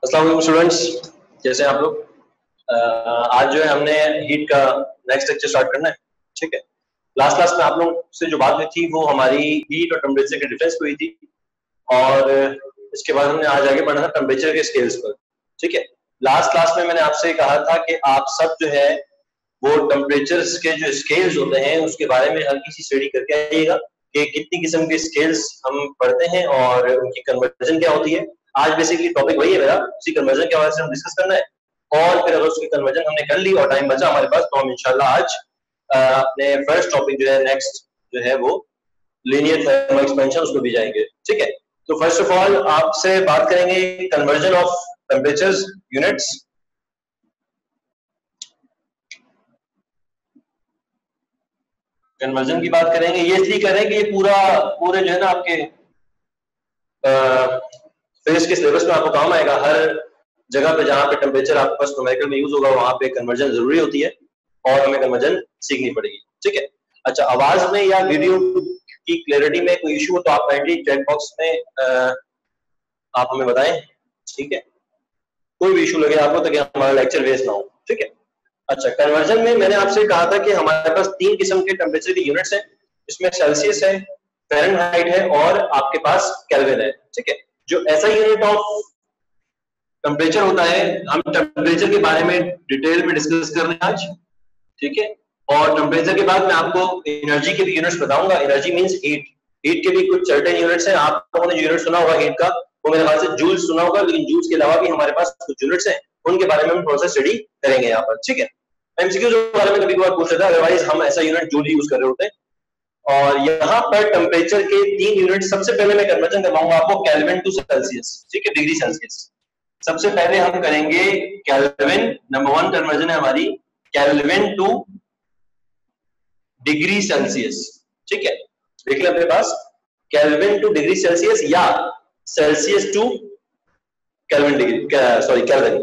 अस्सलाम वालेकुम स्टूडेंट्स, कैसे हैं आप लोग। आज जो है हमने हीट का नेक्स्ट लेक्चर स्टार्ट करना है। ठीक है, लास्ट क्लास में आप लोगों से जो बात हुई थी वो हमारी हीट और टेम्परेचर के डिफरेंस पे हुई थी, और इसके बाद हमने आज आगे बढ़ना था टेम्परेचर के स्केल्स पर। ठीक है, लास्ट क्लास में मैंने आपसे कहा था कि आप सब जो है वो टेम्परेचर के जो स्केल्स होते हैं उसके बारे में हल्की सी स्टडी करके आइएगा कि कितनी किस्म के स्केल्स हम पढ़ते हैं और उनकी कन्वर्जन क्या होती है। आज बेसिकली टॉपिक वही है मेरा, उसी कन्वर्जन के बारे में हम डिस्कस करना है। और फिर अगर उसकी कन्वर्जन हमने कर ली और टाइम बचा हमारे पास तो हम इंशाल्लाह आज अपने फर्स्ट टॉपिक जो है नेक्स्ट जो है वो लीनियर थर्मल एक्सपेंशन उसको भी जाएंगे। ठीक है, तो फर्स्ट ऑफ ऑल आपसे बात करेंगे conversion of temperatures units. Conversion की बात करेंगे, ये इसलिए करें कि ये पूरे जो है ना आपके फिजिक्स के सिलेबस में आपको काम आएगा। हर जगह पे जहाँ पे टेम्परेचर आपके पास न्यूमेरिकल में यूज होगा वहां पे कन्वर्जन जरूरी होती है और हमें कन्वर्जन सीखनी पड़ेगी। ठीक है, अच्छा, आवाज में या वीडियो की क्लैरिटी में कोई इशू हो तो आप काइंडली चैट बॉक्स में आप हमें बताएं। ठीक है, कोई भी इशू लगे आपको ताकि हमारा लेक्चर वेस्ट ना हो। ठीक है, अच्छा, कन्वर्जन में मैंने आपसे कहा था कि हमारे पास तीन किस्म के टेम्परेचर की यूनिट्स हैं। इसमें सेल्सियस है, फ़ारेनहाइट है और आपके पास केल्विन है। ठीक है, जो ऐसा यूनिट ऑफ टेम्परेचर होता है, हम टेम्परेचर के बारे में डिटेल में डिस्कस कर रहे हैं आज। ठीक है, और टेम्परेचर के बाद मैं आपको एनर्जी के भी यूनिट्स बताऊंगा। एनर्जी मींस हीट, हीट के भी कुछ सर्टेन यूनिट्स हैं। आप लोगों ने जो यूनिट सुना होगा हीट का वो मेरे ख्याल से जूल्स सुना होगा, लेकिन जूल्स के अलावा भी हमारे पास कुछ यूनिट्स हैं, उनके बारे में हम थोड़ा सा स्टडी करेंगे यहाँ पर। ठीक है, एमसीक्यूज के बारे में कभी कभार पूछ लेता है, अदरवाइज हम ऐसा यूनिट जूल यूज कर रहे होते हैं। और यहाँ पर टेम्परेचर के तीन यूनिट, सबसे पहले मैं कन्वर्जन करवाऊंगा आपको केल्विन टू सेल्सियस। ठीक है, डिग्री सेल्सियस। सबसे पहले हम करेंगे केल्विन, नंबर 1 कन्वर्जन है हमारी केल्विन टू डिग्री सेल्सियस। ठीक है, देख लें अपने पास केल्विन टू डिग्री सेल्सियस या Celsius to kelvin degree, sorry kelvin.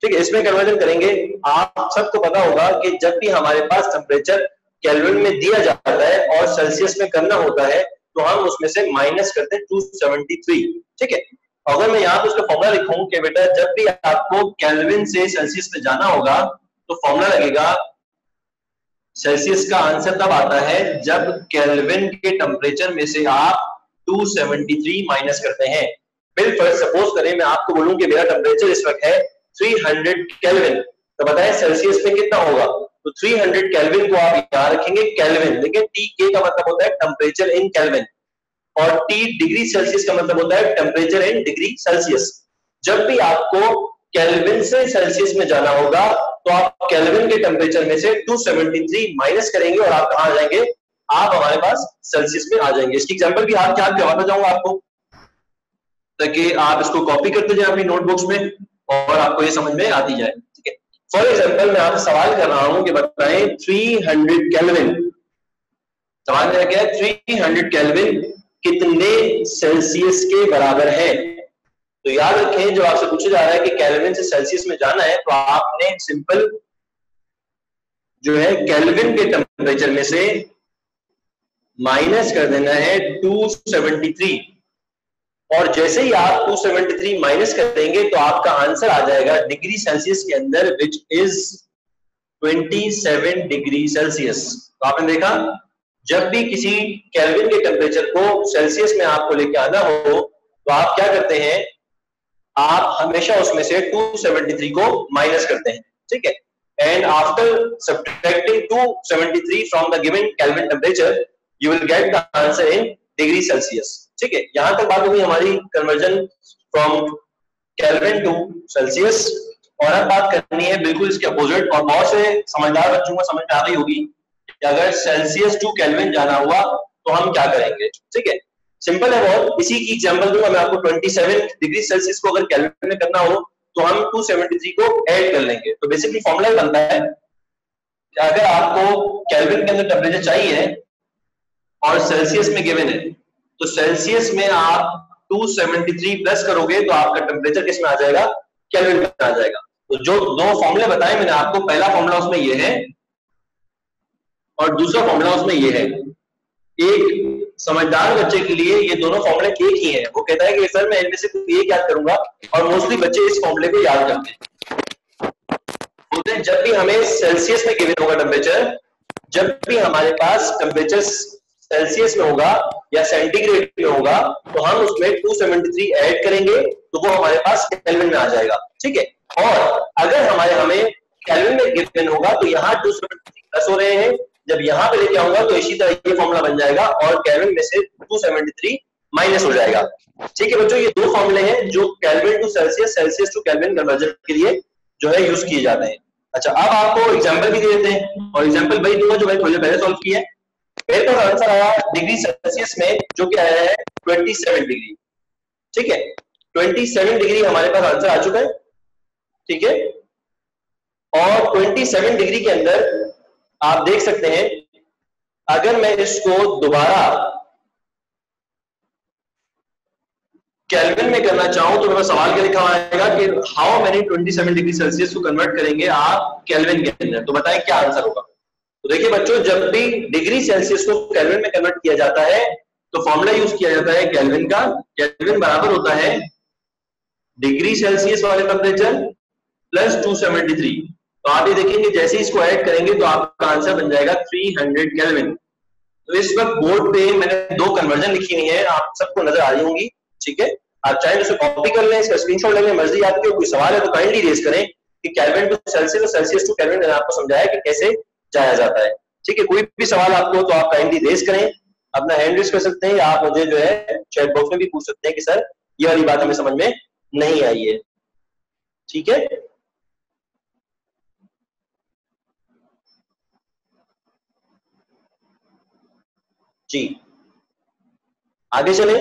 ठीक है, इसमें कन्वर्जन करेंगे। आप सबको पता होगा कि जब भी हमारे पास टेम्परेचर केल्विन में दिया जाता है और सेल्सियस में करना होता है तो हम उसमें से माइनस करते हैं 273। ठीक है, अगर मैं यहाँ पे उसका फॉर्मूला लिखूं कि बेटा जब भी आपको केल्विन से सेल्सियस में जाना होगा तो फॉर्मूला लगेगा, सेल्सियस का आंसर तब आता है जब केल्विन के टेम्परेचर में से आप 273 माइनस करते हैं। फिर फर्स्ट सपोज करें मैं आपको बोलूं कि मेरा टेम्परेचर इस वक्त है 300 केल्विन, तो बताएं सेल्सियस में कितना होगा। तो 300 केल्विन को आप यहाँ रखेंगे केल्विन, लेकिन टी के का मतलब होता है टेम्परेचर इन केल्विन और टी डिग्री सेल्सियस का मतलब होता है टेम्परेचर इन डिग्री सेल्सियस। जब भी आपको केल्विन से सेल्सियस में जाना होगा तो आप केल्विन के टेम्परेचर में से 273 माइनस करेंगे और आप कहां आ जाएंगे, आप हमारे पास सेल्सियस में आ जाएंगे। इसकी एग्जांपल भी आप क्या करवाना चाहूंगा आपको ताकि आप इसको कॉपी करते जाए अपनी नोटबुक्स में और आपको ये समझ में आती जाए। ठीक है, फॉर एग्जांपल मैं आपसे सवाल कर रहा हूं कि बताएं 300 केल्विन, सवाल मेरा क्या है, 300 केल्विन कितने सेल्सियस के बराबर है। तो याद रखें जब आपसे पूछा जा रहा है कि केल्विन से सेल्सियस में जाना है तो आपने सिंपल जो है केल्विन के टेम्परेचर में से माइनस कर देना है 273, और जैसे ही आप 273 माइनस करेंगे तो आपका आंसर आ जाएगा डिग्री सेल्सियस के अंदर, विच इज 27 डिग्री सेल्सियस। तो आपने देखा जब भी किसी केल्विन के टेम्परेचर को सेल्सियस में आपको लेके आना हो तो आप क्या करते हैं, आप हमेशा उसमें से 273 को माइनस करते हैं। ठीक है, and after subtracting 273 from the given kelvin temperature you will get the answer in degree Celsius. ठीक है, यहां तक बात होगी हमारी conversion from kelvin to Celsius. और अब बात करनी है बिल्कुल इसके अपोजिट, और बहुत से समझदार बच्चों को समझ में आ गई होगी कि अगर सेल्सियस टू केल्विन जाना हुआ तो हम क्या करेंगे। ठीक है, सिंपल है बहुत, इसी की एग्जांपल दूंगा मैं आपको। 27 डिग्री सेल्सियस को अगर केल्विन में करना हो तो हम 273 को ऐड कर लेंगे। तो बेसिकली फॉर्मूला बनता है कि अगर आपको केल्विन के अंदर टेम्परेचर चाहिए और सेल्सियस में गिवन है तो सेल्सियस में आप 273 प्लस करोगे तो आपका टेम्परेचर किस में आ जाएगा, केल्विन में आ जाएगा। तो जो दो फॉर्मूले बताए मैंने आपको, पहला फॉर्मूला उसमें ये है और दूसरा फॉर्मूला उसमें ये है। एक समझदार बच्चे के लिए ये दोनों फॉर्मूले एक ही हैं। वो कहता है कि सर मैं इनमें से एक याद करूंगा, और मोस्टली बच्चे इस फॉर्मूले को याद करते हैं। बोलते हैं जब भी हमें सेल्सियस में गिवन होगा टेम्परेचर, जब भी हमारे पास टेम्परेचर सेल्सियस में होगा या सेंटीग्रेड में होगा, तो हम उसमें 273 ऐड करेंगे तो वो हमारे पास केल्विन में आ जाएगा। ठीक है, और अगर हमें केल्विन में गिवन होगा तो यहाँ 273 प्लस हो रहे हैं, जब यहाँ पे लेके आऊंगा तो इसी तरह ये फॉर्मूला बन जाएगा और केल्विन में से 273 माइनस हो जाएगा। ठीक है बच्चों, ये दो फॉर्मूले हैं जो kelvin to Celsius, Celsius to kelvin conversion के लिए जो है यूज किए जाते हैं। अच्छा, अब आपको एग्जांपल भी दे देते हैं, और एग्जांपल वही दूंगा जो मैंने थोड़ी देर पहले सॉल्व किया है। मेरे पास आंसर आया डिग्री सेल्सियस में, जो कि आया है 27 डिग्री। ठीक है, 27 डिग्री हमारे पास आंसर आ चुका है। ठीक है, और 27 डिग्री के अंदर आप देख सकते हैं, अगर मैं इसको दोबारा केल्विन में करना चाहूं तो मेरा सवाल क्या लिखा आएगा कि हाउ मेनी 27 डिग्री सेल्सियस को कन्वर्ट करेंगे आप केल्विन के अंदर, तो बताएं क्या आंसर होगा। तो देखिए बच्चों, जब भी डिग्री सेल्सियस को केल्विन में कन्वर्ट किया जाता है तो फॉर्मूला यूज किया जाता है केल्विन का। केल्विन बराबर होता है डिग्री सेल्सियस वाले टेम्परेचर प्लस 273। तो आप ये देखेंगे जैसे ही इसको ऐड करेंगे तो आपका आंसर बन जाएगा 300 केल्विन। तो इस वक्त बोर्ड पे मैंने दो कन्वर्जन लिखी हुई है, आप सबको नजर आ रही होंगी। ठीक है, आप चाहे तो कॉपी कर लें, इसका स्क्रीनशॉट ले लें, मर्जी आपकी। कोई सवाल है तो काइंडली रेज करें कि केल्विन टू सेल्सियस और सेल्सियस टू केल्विन मैंने आपको समझाया कि कैसे जाया जाता है। ठीक है, कोई भी सवाल आपको तो आप काइंडली रेज करें, अपना हैंड रेज कर सकते हैं, या आप मुझे जो है चैट बॉक्स में भी पूछ सकते हैं कि सर ये वाली बात हमें समझ में नहीं आई है। ठीक है, जी आगे चले।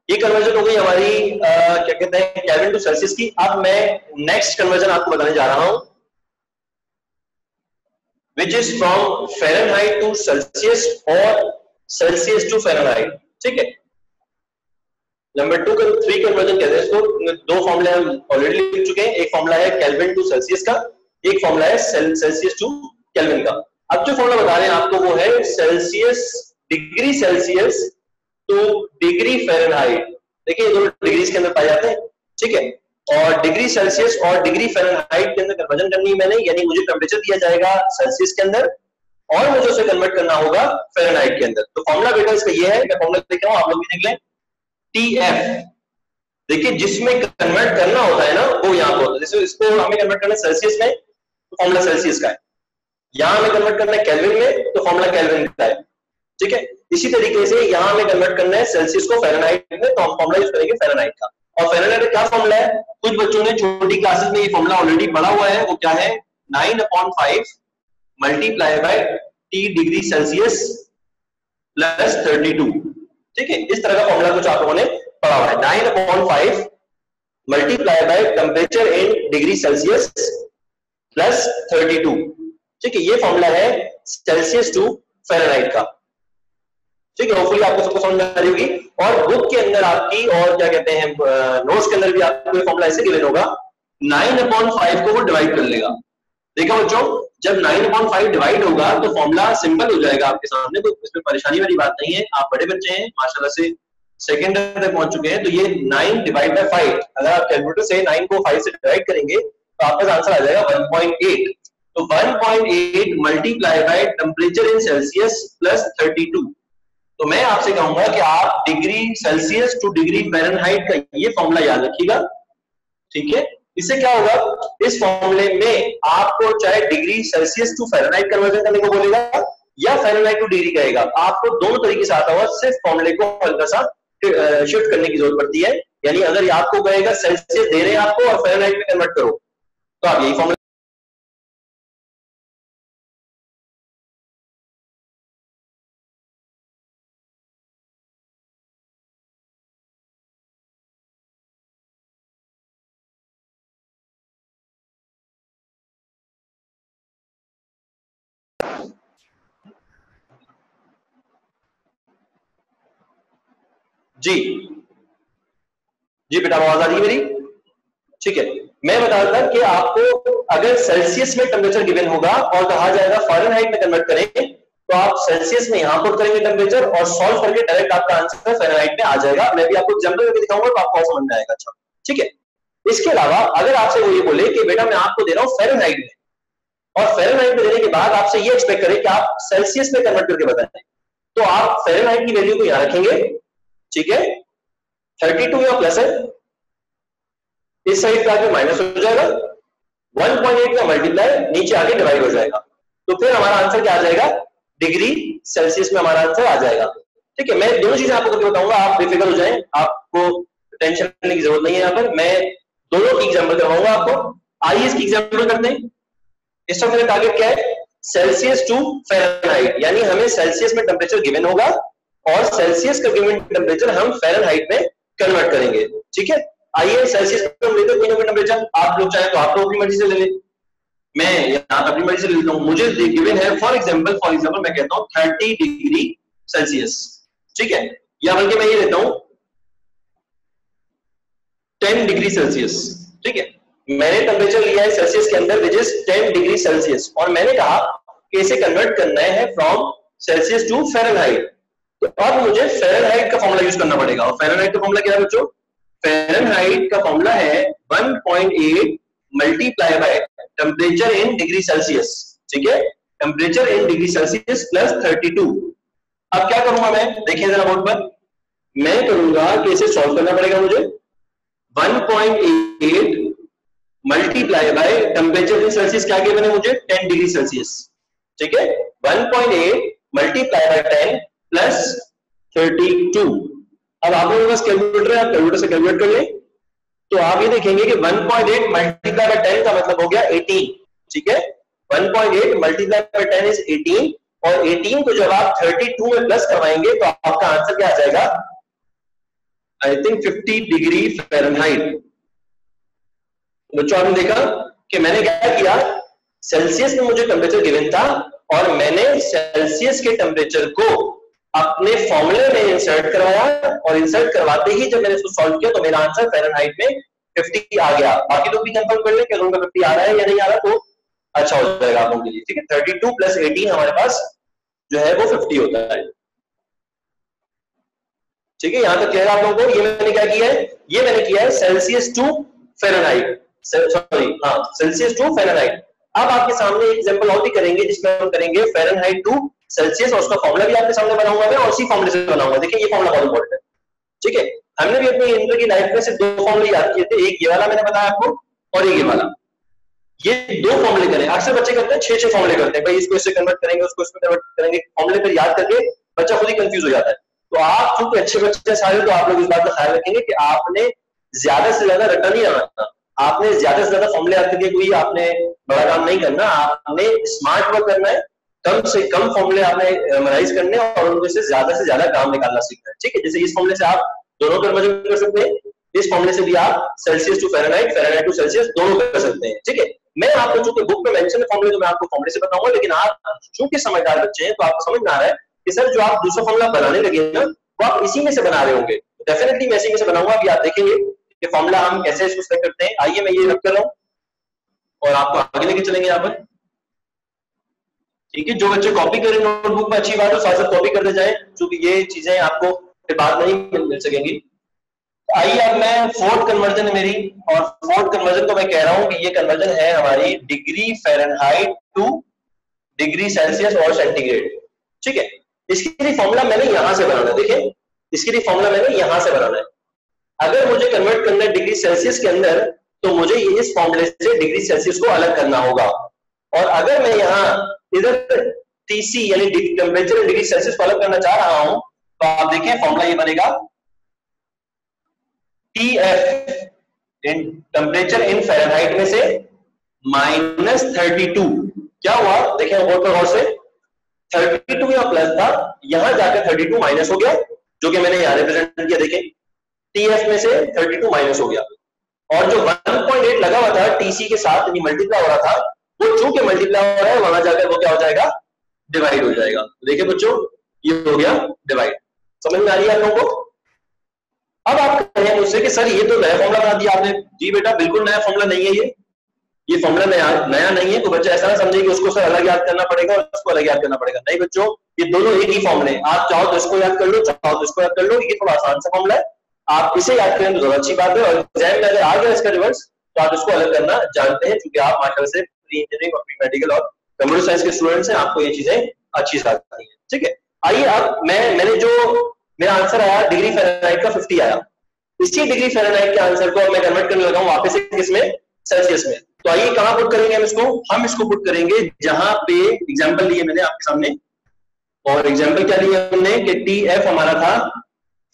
ये कन्वर्जन हो गई हमारी क्या कहते हैं केल्विन टू सेल्सियस की। अब मैं नेक्स्ट कन्वर्जन आपको बताने जा रहा हूं, which is from Fahrenheit to Celsius और Celsius to Fahrenheit। ठीक है, नंबर 2 3 कन्वर्जन कहते हैं इसको। दो फॉर्मूले हम ऑलरेडी लिख चुके हैं, एक फॉर्मूला है केल्विन टू सेल्सियस का, एक फॉर्मूला है सेल्सियस टू केल्विन का। अब जो फॉर्मूला बता रहे हैं आपको वो है Celsius, degree Celsius two degree Fahrenheit. देखिए ये दोनों डिग्रीज के अंदर पाए जाते हैं। ठीक है, और डिग्री सेल्सियस और डिग्री फ़ारेनहाइट के अंदर कन्वर्जन करनी है मैंने, यानी मुझे टेम्परेचर दिया जाएगा सेल्सियस के अंदर और मुझे उसे कन्वर्ट करना होगा फ़ारेनहाइट के अंदर। तो फॉर्मूला बेटा इसका ये है, मैं फॉर्मूला देख रहा हूं, आप लोग भी देख लें। TF, देखिए जिसमें कन्वर्ट करना होता है ना वो यहाँ पर होता है। जैसे इसको हमें कन्वर्ट करना है सेल्सियस में तो फॉर्मूला सेल्सियस का है, यहां हमें कन्वर्ट करना है केल्विन में तो फॉर्मूला केल्विन का है। ठीक है, इसी तरीके से यहां हमें कन्वर्ट करना है सेल्सियस को फ़ारेनहाइट में, तो हम फॉर्मूला यूज करेंगे फ़ारेनहाइट का। और फ़ारेनहाइट का क्या फॉर्मूला है, कुछ बच्चों ने छोटी क्लासेस में ये फॉर्मूला ऑलरेडी पढ़ा हुआ है। वो क्या है, 9/5 multiply by T degree Celsius plus 32। ठीक है, इस तरह का फॉर्मूला कुछ आप लोगों ने पढ़ा हुआ है, 9/5 multiply by temperature in degree Celsius plus 32। ठीक है, ये फॉर्मूला है सेल्सियस टू फ़ारेनहाइट का। ठीक है, होपफुली आपको सबको समझ में आ रही होगी। और बुक के अंदर आपकी, और क्या कहते हैं नोट्स के अंदर भी आपको ये फॉर्मूला ऐसे गिवन होगा, 9/5 को वो डिवाइड कर लेगा। देखा बच्चों, जब 9/5 डिवाइड होगा तो फॉर्मूला सिंपल हो जाएगा आपके सामने, तो इसमें परेशानी वाली बात नहीं है। आप बड़े बच्चे हैं, माशाल्लाह से सेकंड तक पहुंच चुके हैं, तो ये 9 डिवाइड बाय 5, अगर आप कैलकुलेटर से 9 को 5 से डिवाइड करेंगे तो आपका आंसर आ जाएगा 1.8। तो 1.8 multiply by temperature in Celsius plus 32। तो मैं आपसे कहूंगा कि आप degree Celsius two degree Fahrenheit का ये फॉर्मूला याद रखिएगा। ठीक है, इससे क्या होगा, इस फॉर्मूले में आपको चाहे degree Celsius to Fahrenheit conversion करने को बोलेगा या फ़ारेनहाइट टू डिग्री कहेगा, आपको दोनों तरीके से आता हुआ सिर्फ फॉर्मूले को हल्का सा शिफ्ट करने की जरूरत पड़ती है। यानी अगर आपको कहेगा सेल्सियस दे रहे हैं आपको और फ़ारेनहाइट में कन्वर्ट करो, तो आप यही फॉर्मूला। जी जी बेटा, आवाज आ रही है मेरी? ठीक है, मैं बता रहा था कि आपको अगर सेल्सियस में टेम्परेचर गिवन होगा और कहा जाएगा फ़ारेनहाइट में कन्वर्ट करें, तो आप सेल्सियस में यहां पुट करेंगे टेम्परेचर और सॉल्व करके डायरेक्ट आपका आंसर फ़ारेनहाइट में आ जाएगा। मैं भी आपको एग्जांपल करके दिखाऊंगा तो आपको समझ में आएगा। अच्छा, ठीक है। इसके अलावा अगर आपसे वो ये बोले कि बेटा मैं आपको दे रहा हूं फ़ारेनहाइट में, और फ़ारेनहाइट में देने के बाद आपसे ये एक्सपेक्ट करें कि आप सेल्सियस में कन्वर्ट करके बताएं, तो आप फ़ारेनहाइट की वैल्यू को यहां रखेंगे, ठीक है। 32 या प्लस है, इस साइड का आगे माइनस हो जाएगा, 1.8 का मल्टीप्लाई नीचे आके डिवाइड हो जाएगा, तो फिर हमारा आंसर क्या आ जाएगा, डिग्री सेल्सियस में हमारा आंसर आ जाएगा। ठीक है, मैं दोनों चीजें आपको करके बताऊंगा, आप बेफिक्र हो जाएं, आपको टेंशन लेने की जरूरत नहीं है। यहाँ पर मैं दोनों की एग्जांपल करवाऊंगा आपको। आइए इसकी एग्जांपल करते हैं। इस वक्त मेरा टारगेट क्या है, सेल्सियस टू फ़ारेनहाइट, यानी हमें सेल्सियस में टेम्परेचर गिवन होगा और सेल्सियस का गिवन टेम्परेचर हम फ़ारेनहाइट में कन्वर्ट करेंगे। ठीक है, आइए सेल्सियस में हम लेते हैं कोई ना कोई टेम्परेचर, आप लोग चाहे तो आप लोग अपनी मर्जी से ले लें, मैं यहाँ अपनी मर्जी से ले लेता हूँ। मुझे गिवन है फॉर एग्जांपल मैं कहता हूँ 30 डिग्री सेल्सियस, ठीक है, या बल्कि मैं ये लेता हूँ 10 डिग्री सेल्सियस। ठीक है, मैंने टेम्परेचर लिया है सेल्सियस के अंदर विच इज 10 डिग्री सेल्सियस, और मैंने कहा कि इसे कन्वर्ट करना है फ्रॉम सेल्सियस टू फ़ारेनहाइट। तो अब मुझे फ़ारेनहाइट का फॉर्मूला यूज करना पड़ेगा, और फ़ारेनहाइट का फॉर्मूला क्या है बच्चों, फ़ारेनहाइट का फॉर्मूला है 1.8 multiply by temperature in degree Celsius. ठीक है, temperature in degree Celsius plus 32। अब क्या करूंगा मैं, देखिए जरा बोर्ड पर, मैं करूंगा कि इसे सॉल्व करना पड़ेगा मुझे। 1.8 multiply by temperature in Celsius क्या गिवन है मुझे, 10 डिग्री सेल्सियस। ठीक है, 1.8 मल्टीप्लाई बाय 10 प्लस 32। अब आप लोगों के पास कैलकुलेटर है, आप कैलकुलेटर से कैलकुलेट कर लें, तो आप ये देखेंगे कि 1.8 मल्टीप्लाई बाय 10 का मतलब हो गया 18। ठीक है, 1.8 मल्टीप्लाई बाय 10 इज 18, और 18 को जब आप 32 में प्लस करवाएंगे तो आपका आंसर क्या आ जाएगा, आई थिंक 50 डिग्री फ़ारेनहाइट। बच्चों आपने देखा कि मैंने क्या किया, सेल्सियस में मुझे टेम्परेचर गिवन था और मैंने सेल्सियस के टेम्परेचर को अपने फॉर्मूले में इंसर्ट करवाया, और इंसर्ट करवाते ही जब मैंने इसको सॉल्व किया तो मेरा आंसर फ़ारेनहाइट में 50 आ गया। बाकी लोग भी कंफर्म कर ले कि उनका 50 आ रहा है या नहीं आ रहा, तो अच्छा हो जाएगा आप लोगों के लिए। ठीक है, 32 प्लस 18 हमारे पास जो है वो 50 होता है। ठीक है, यहां तक क्लियर आप लोगों को। ये मैंने क्या किया है, ये मैंने किया है सेल्सियस टू फ़ारेनहाइट, सॉरी हाँ, सेल्सियस टू फ़ारेनहाइट। अब आपके सामने एक एग्जांपल और भी करेंगे जिसमें हम करेंगे फ़ारेनहाइट टू सेल्सियस, और उसका फॉर्मूला भी आपके सामने बनाऊंगा मैं, और उसी फॉर्मूले से बनाऊंगा। देखिए ये फॉर्मूला बहुत इंपॉर्टेंट है। ठीक है, हमने भी अपनी इंटर की लाइफ में से दो फॉर्मूले याद किए थे, एक ये वाला मैंने बताया आपको और एक ये वाला। ये दो फॉर्मूले करें, अक्सर बच्चे करते हैं 6-6 फॉर्मूले करते हैं, भाई इसको इससे कन्वर्ट करेंगे, उसको इसमें कन्वर्ट करेंगे, फॉर्मूले पर याद करके बच्चा खुद ही कंफ्यूज हो जाता है। तो आप चूंकि अच्छे बच्चे सारे, तो आप लोग इस बात का ख्याल रखेंगे कि आपने ज्यादा से ज्यादा रटा नहीं आना, आपने ज्यादा से ज्यादा फॉर्मूले याद करके कोई आपने बड़ा काम नहीं करना, आपने स्मार्ट वर्क करना है, कम से कम फॉर्मूले आपने मेमोराइज करने और उनमें से ज्यादा काम निकालना सीखना है। ठीक है, जैसे इस फॉर्मूले से आप दोनों कन्वर्जन कर सकते हैं, इस फॉर्मूले से भी आप Celsius to Fahrenheit, Fahrenheit to Celsius दोनों कर सकते हैं। ठीक है, मैं आपको चूंकि बुक में मेंशन है फॉर्मूले, तो मैं आपको फॉर्मूले से बताऊंगा, लेकिन आप चूंकि समझदार बच्चे हैं तो आपको समझ में आ रहा है कि सर जो आप दूसरा फॉर्मूला बनाने लगे ना, वो आप इसी में से बना रहे होंगे। डेफिनेटली मैं इसी में से बनाऊंगा, अभी आप देखेंगे कि फॉर्मूला हम कैसे इसको सेलेक्ट करते हैं। आइए मैं ये रख कर रहा हूं और आपको आगे लेके चलेंगे यहाँ पर। ठीक है, जो बच्चे कॉपी करें नोटबुक में अच्छी बात है, साथ साथ कॉपी करते जाएं, क्योंकि ये चीजें आपको फिर बाद में नहीं मिल सकेंगी। आइए अब मैं फोर्थ कन्वर्जन है मेरी, और फोर्थ कन्वर्जन को मैं कह रहा हूं कि ये कन्वर्जन है हमारी degree Fahrenheit to degree Celsius और सेंटीग्रेड। ठीक है, इसके लिए फॉर्मूला मैंने यहां से बनाना है। देखिए, इसके लिए फॉर्मूला मैंने यहां से बनाना है। अगर मुझे कन्वर्ट करना है डिग्री सेल्सियस के अंदर, तो मुझे इस फॉर्मूले से डिग्री सेल्सियस को अलग करना होगा, और अगर मैं यहाँ इधर टीसी यानी टेम्परेचर इन डिग्री सेल्सियस को अलग करना चाह रहा हूं, तो आप देखिए फॉर्मूला ये बनेगा TF in temperature in Fahrenheit में से -32। क्या हुआ, देखिए बोर्ड पर गौर से, 32 या प्लस था, यहां जाकर 32 माइनस हो गया, जो कि मैंने यहां रिप्रेजेंट किया। देखें, TF में से 32 माइनस हो गया, और जो 1.8 लगा हुआ था TC के साथ मल्टीप्लाई हो रहा था, वो चूंकि मल्टीप्लाई हो रहा है, वहां जाकर वो क्या हो जाएगा, डिवाइड हो जाएगा। देखिए बच्चों, ये हो गया डिवाइड। समझ में आ रही है आप लोगों को? अब आप कहें मुझसे कि सर ये तो नया फॉर्मूला बना दिया आपने। जी बेटा, बिल्कुल नया फॉर्मूला नहीं है ये ये फॉर्मूला नया नहीं है, तो बच्चा ऐसा ना समझे कि उसको सर अलग याद करना पड़ेगा और उसको अलग याद करना पड़ेगा। नहीं बच्चों, ये दोनों एक ही फॉर्मूले, आप चाहो तो इसको याद कर लो, चाहो तो इसको याद कर लो, ये थोड़ा आसान सा फॉर्मूला है, आप इसे याद करें तो ज्यादा अच्छी बात है। और एग्जाम में अगर आ गया इसका रिवर्स तो आप इसको अलग करना जानते हैं, क्योंकि आप मास्टर से प्री इंजीनियरिंग और प्री मेडिकल और कंप्यूटर साइंस के स्टूडेंट्स हैं, आपको ये चीजें अच्छी से आती हैं। ठीक है, आइए अब मैंने जो मेरा आंसर आया डिग्री फ़ारेनहाइट का 50 आया, इसी डिग्री फ़ारेनहाइट के आंसर को मैं कन्वर्ट करने लगा हूं वापस से किसमें, सेल्सियस में। तो आइए कहां पुट करेंगे हम इसको पुट करेंगे जहां पे एग्जांपल लिए मैंने आपके सामने, और एग्जांपल क्या लिया हमने कि टीएफ हमारा था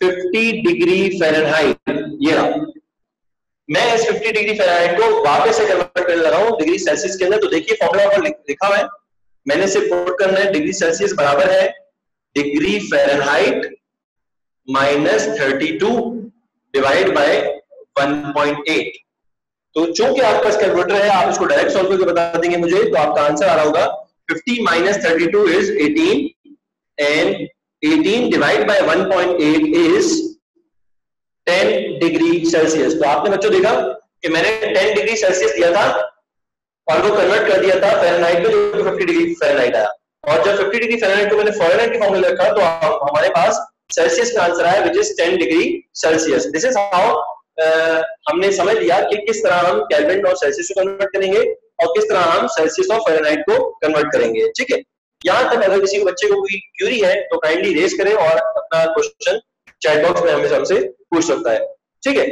50 डिग्री फ़ारेनहाइट। ये रहा, मैं इस 50 डिग्री फ़ारेनहाइट को वापस से कन्वर्ट करने लगा हूं डिग्री सेल्सियस के अंदर। तो देखिए फॉर्मूला पर लिखा हुआ है, मैंने सिर्फ पुट करना है डिग्री सेल्सियस बराबर है degree Fahrenheit minus 32 divide by 1.8। तो चूंकि आपके पास कैलकुलेटर है, आप इसको डायरेक्ट सॉल्व करके बता देंगे मुझे, तो आपका आंसर आ रहा होगा 50 minus 32 is 18 and 18 divide by 1.8 is 10 degree Celsius. तो आपने बच्चों देखा कि मैंने 10 डिग्री सेल्सियस दिया था और वो कन्वर्ट कर दिया था फ़ारेनहाइट में, जो 50 डिग्री फ़ारेनहाइट आया। और जब 50 डिग्री फ़ारेनहाइट को मैंने फ़ारेनहाइट के फॉर्मूले रखा तो हमारे पास सेल्सियस का आंसर आया which is 10 degree Celsius. This is how हमने समझ लिया कि किस तरह हम केल्विन और सेल्सियस को कन्वर्ट करेंगे और किस तरह हम सेल्सियस और फ़ारेनहाइट को कन्वर्ट करेंगे। ठीक है, यहां तक अगर किसी बच्चे को कोई क्यूरी है तो काइंडली रेज करें और अपना क्वेश्चन चैट बॉक्स में हमें हमसे पूछ सकता है। ठीक है,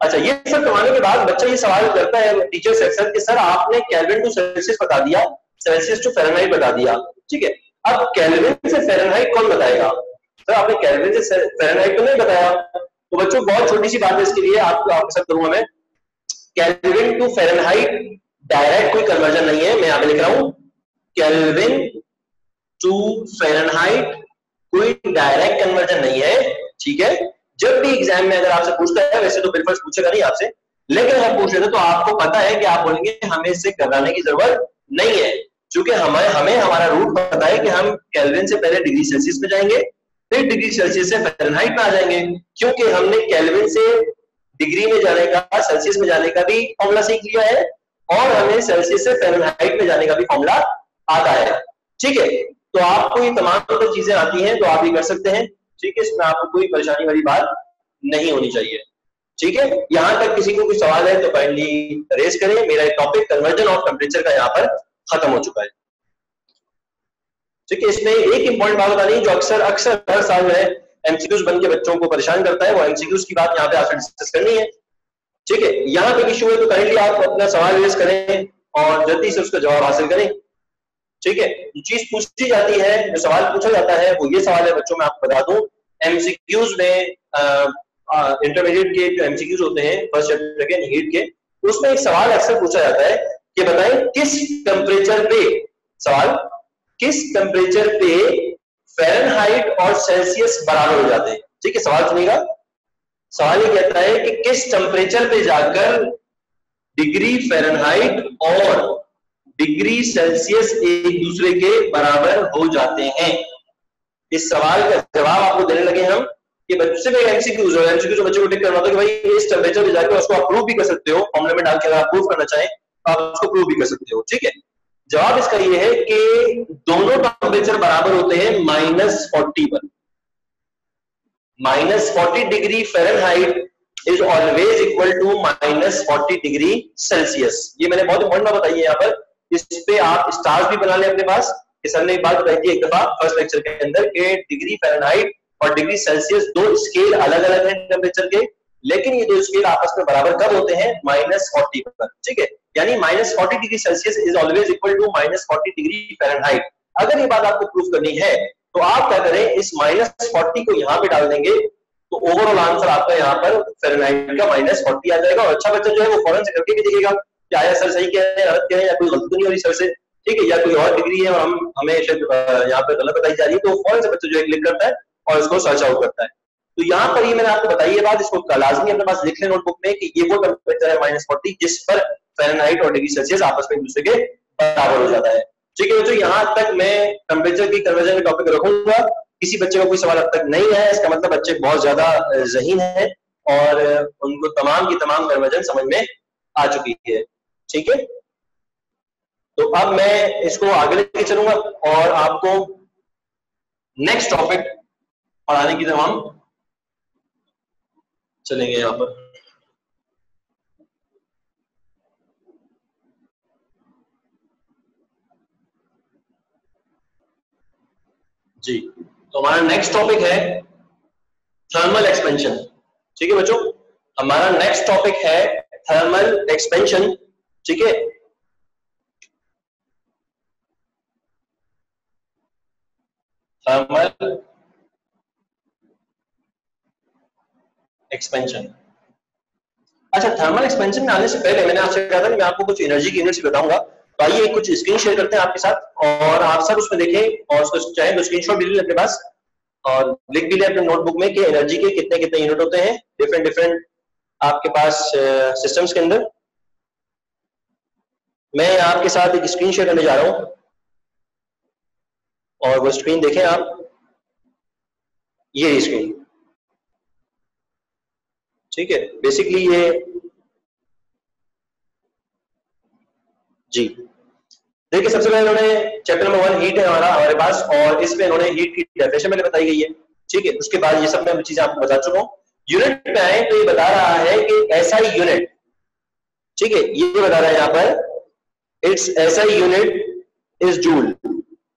अच्छा ये सब करवाने के बाद बच्चा ये सवाल करता है टीचर से अक्सर कि सर आपने केल्विन टू सेल्सियस बता दिया, सेल्सियस टू फ़ारेनहाइट बता दिया, ठीक है, अब केल्विन से फ़ारेनहाइट कौन बताएगा? सर आपने केल्विन से फ़ारेनहाइट तो नहीं बताया। तो बच्चों बहुत छोटी सी बात है इसके लिए, आपके साथ करूंगा मैं। केल्विन टू फ़ारेनहाइट डायरेक्ट कोई कन्वर्जन नहीं है, मैं यहां पे लिख रहा हूं केल्विन टू फ़ारेनहाइट कोई डायरेक्ट कन्वर्जन नहीं है। ठीक है, जब भी एग्जाम में अगर आपसे पूछता है, वैसे तो बिल्कुल पूछेगा नहीं आपसे, लेकिन अगर पूछ लेते तो आपको पता है कि आप बोलेंगे हमें इससे घबराने की जरूरत नहीं है, क्योंकि हमें हमारा रूट पता है कि हम केल्विन से पहले डिग्री सेल्सियस में जाएंगे, फिर डिग्री सेल्सियस से फ़ारेनहाइट में आ जाएंगे, क्योंकि हमने केल्विन से डिग्री में जाने का, सेल्सियस में जाने का भी फॉर्मूला सीख लिया है और हमें सेल्सियस से फ़ारेनहाइट में जाने का भी फॉर्मूला आता है। ठीक है, तो आपको ये तमाम चीजें आती हैं तो आप ये कर सकते हैं। ठीक है, इसमें आपको कोई परेशानी वाली बात नहीं होनी चाहिए। ठीक है, यहां तक किसी को कोई सवाल है तो काइंडली रेज करें। मेरा टॉपिक कन्वर्जन ऑफ टेम्परेचर का यहाँ पर खत्म हो चुका है। ठीक है, इसमें एक इंपॉर्टेंट बात बतानी जो अक्सर हर साल में एमसीक्यूज बन के बच्चों को परेशान करता है, वो एमसीक्यूज की बात यहाँ पे आपसे डिस्कस करनी है। ठीक है, यहाँ पे इश्यू है तो काइंडली आप अपना सवाल रेज करें और जल्दी से उसका जवाब हासिल करें। ठीक है, जो चीज पूछी जाती है, जो सवाल पूछा जाता है वो ये सवाल है बच्चों, मैं आपको बता दूं एमसीक्यूज में इंटरमीडिएट के जो एमसीक्यूज होते हैं फर्स्ट चैप्टर के हीट के, उसमें एक सवाल अक्सर पूछा जाता है कि बताएं किस टेम्परेचर पे, सवाल किस टेम्परेचर पे फ़ारेनहाइट और सेल्सियस बराबर हो जाते हैं। ठीक है, सवाल सुनिएगा, सवाल ये कहता है कि किस टेम्परेचर पे जाकर डिग्री फ़ारेनहाइट और डिग्री सेल्सियस एक दूसरे के बराबर हो जाते हैं। इस सवाल का जवाब आपको देने लगे हम कि बच्चे में एमसीक्यूज है, एमसीक्यू जो बच्चे को टिक करना होता है कि भाई इस टेम्परेचर पे जाकर उसको आप प्रूव भी कर सकते हो, फॉर्मूले में डाल के अगर आप प्रूव करना चाहें तो आप उसको प्रूव भी कर सकते हो। ठीक है, जवाब इसका ये है कि दोनों टेम्परेचर बराबर होते हैं -40 पर। -40 degree Fahrenheit is always equal to -40 degree Celsius. ये मैंने बहुत इंपॉर्टेंट बात बताई है यहाँ पर, इस पे आप स्टार्स भी बना लें अपने पास। सर ने एक बात बताई थी एक दफा फर्स्ट लेक्चर के अंदर कि डिग्री फ़ारेनहाइट और डिग्री सेल्सियस दो स्केल अलग अलग हैं टेम्परेचर के, लेकिन ये दो स्केल आपस में बराबर कब होते हैं? -40 पर। ठीक है, यानी -40 degree Celsius is always equal to -40 degree Fahrenheit. अगर ये बात आपको प्रूव करनी है तो आप क्या करें, इस -40 को यहाँ पे डाल देंगे तो ओवरऑल आंसर आपका यहाँ पर फ़ारेनहाइट का -40 आ जाएगा। और अच्छा बच्चा जो है वो फौरन से करके भी देखेगा कि आया सर सही कह रहे हैं, गलत कह रहे हैं, या कोई गलती नहीं हो रही सर से। ठीक है, या कोई और डिग्री है और हमें यहाँ पे गलत बताई जा रही है, तो फौरन से बच्चा जो है क्लिक करता है और इसको सर्च आउट करता है। तो यहाँ पर ये मैंने आपको बताई है बात, इसको लाजमी अपने पास लिख लें नोटबुक में कि ये वो टेम्परेचर है -40 जिस पर फ़ारेनहाइट और डिग्री सेल्सियस आपस में एक दूसरे के बराबर हो जाता है। ठीक है बच्चों, यहाँ तक मैं टेम्परेचर की कन्वर्जन के टॉपिक रखूंगा। किसी बच्चे को कोई सवाल अब तक नहीं है, इसका मतलब बच्चे बहुत ज्यादा ज़हीन है और उनको तमाम की तमाम कन्वर्जन समझ में आ चुकी है। ठीक है, तो अब मैं इसको आगे लेके चलूंगा और आपको नेक्स्ट टॉपिक पढ़ाने की तरफ हम चलेंगे यहाँ पर। जी, तो हमारा नेक्स्ट टॉपिक है थर्मल एक्सपेंशन। ठीक है बच्चों, हमारा नेक्स्ट टॉपिक है थर्मल एक्सपेंशन। ठीक है, थर्मल एक्सपेंशन। अच्छा, थर्मल एक्सपेंशन में आने से पहले मैंने आपसे कहा था कि मैं आपको कुछ एनर्जी की यूनिट्स बताऊंगा। तो आइए कुछ स्क्रीन शेयर करते हैं आपके साथ और आप सब उसमें देखें और उसको चाहे तो स्क्रीनशॉट भी ले अपने पास और लिख भी ले अपने नोटबुक में कि एनर्जी के कितने कितने यूनिट होते हैं डिफरेंट डिफरेंट आपके पास सिस्टम्स के अंदर। मैं आपके साथ एक स्क्रीन शेयर करने जा रहा हूं और वो स्क्रीन देखें आप, ये स्क्रीन। ठीक है, बेसिकली ये जी देखिए, सबसे पहले इन्होंने चैप्टर नंबर 1 हीट है हमारे पास और इसमें इन्होंने हीट की डेफिनेशन पहले बताई गई है। ठीक है, उसके बाद ये सब मैं चीजें आपको बता चुका हूं। यूनिट पे आए तो ये बता रहा है कि एसआई यूनिट, ठीक है, ये बता रहा है यहाँ पर its SI unit is joule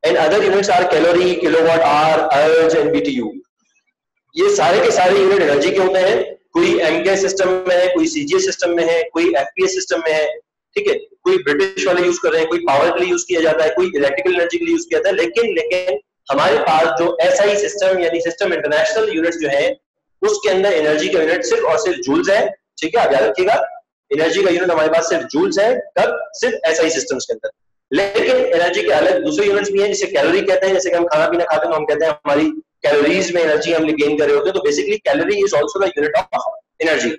and other units are calorie, kilowatt hour, erg and BTU. ये सारे के सारे यूनिट एनर्जी के होते हैं। कोई एमके सिस्टम में है, कोई सीजीएस सिस्टम में है, कोई एफपीएस सिस्टम में है। ठीक है, कोई ब्रिटिश वाले यूज कर रहे हैं, कोई पावर के लिए यूज किया जाता है, कोई इलेक्ट्रिकल एनर्जी के लिए यूज किया जाता है। लेकिन हमारे पास जो एसआई सिस्टम यानी सिस्टम इंटरनेशनल यूनिट्स जो है उसके अंदर एनर्जी का यूनिट सिर्फ और सिर्फ जूल्स है। ठीक है, आप याद रखिएगा, एनर्जी का यूनिट हमारे पास सिर्फ जूल्स है। कब? सिर्फ एसआई सिस्टम्स के अंदर। लेकिन एनर्जी के अलग दूसरे यूनिट्स भी हैं जिसे कैलोरी कहते हैं। जैसे कि हम खाना पीना खाते हैं तो हम कहते हैं हमारी कैलोरीज में एनर्जी हम गेन कर रहे होते हैं। तो basically calorie is also the unit of energy.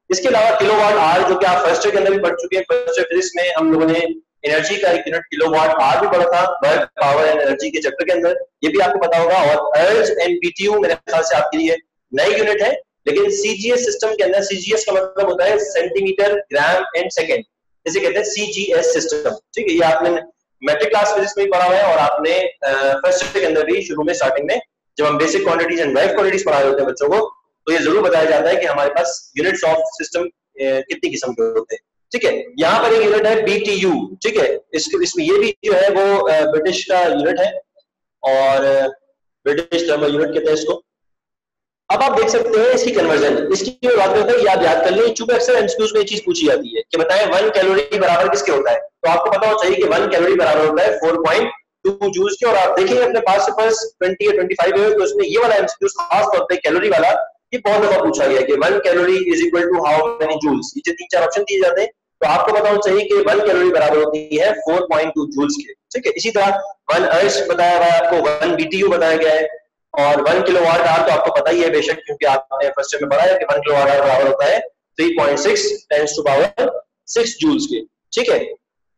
इसके अलावा किलोवाट आवर, जो कि आप फर्स्ट ईयर के अंदर भी पढ़ चुके हैं, फर्स्ट ईयर फिजिक्स में हम लोगों ने एनर्जी का एक यूनिट किलोवाट आवर भी पढ़ा था, वर्क पावर एंड एनर्जी के चैप्टर के अंदर, ये भी आपको पता होगा। और अर्ज एंड बीटीयू मेरे ख्याल से आपके लिए नई यूनिट है। लेकिन सीजीएस सिस्टम के अंदर, सीजीएस का मतलब होता है सेंटीमीटर, ग्राम एंड सेकेंड, इसे कहते हैं सीजीएस सिस्टम। ठीक है, ये आपने मैट्रिक क्लास फिजिक्स में भी पढ़ा हुआ है और आपने फर्स्ट ईयर के अंदर भी शुरू में स्टार्टिंग में जब हम basic quantities and drive quantities पढ़ा रहे होते हैं बच्चों को, तो ये जरूर बताया जाता है कि हमारे पास यूनिट्स ऑफ सिस्टम कितनी किस्म के होते हैं। ठीक है, यहाँ पर एक यूनिट है बीटीयू। ठीक है, इसमें ये भी जो है वो ब्रिटिश का यूनिट है और ब्रिटिश थर्मल यूनिट कहते हैं इसको। अब आप देख सकते हैं इसकी कन्वर्जन, इसकी जो बात करते हैं याद याद कर लें, चूंकि अक्सर एमसीक्यूज में ये चीज पूछी जाती है कि बताएं 1 कैलोरी बराबर किसके होता है। तो आपको पता होना चाहिए कि 1 कैलोरी बराबर होता है 4.2 जूल्स के। और आप देखेंगे अपने पास से पास 20 या 25 है तो उसमें ये वाला एमसीक्यूज खास तौर पे कैलोरी वाला ये बहुत दफा पूछा गया कि 1 calorie is equal to how many joules. ये 3-4 ऑप्शन दिए जाते हैं तो आपको पता होना चाहिए कि 1 कैलोरी बराबर होती है 4.2 जूल्स के। ठीक है, इसी तरह 1 अर्ज बताया हुआ है आपको, 1 बीटीयू बताया गया है और 1 किलोवाट आवर तो आपको पता ही है बेशक, क्योंकि आपने फर्स्ट ईयर में पढ़ा है कि 1 किलोवाट आवर बराबर होता है 3.6 10 टू पावर 6 जूल्स के। ठीक है,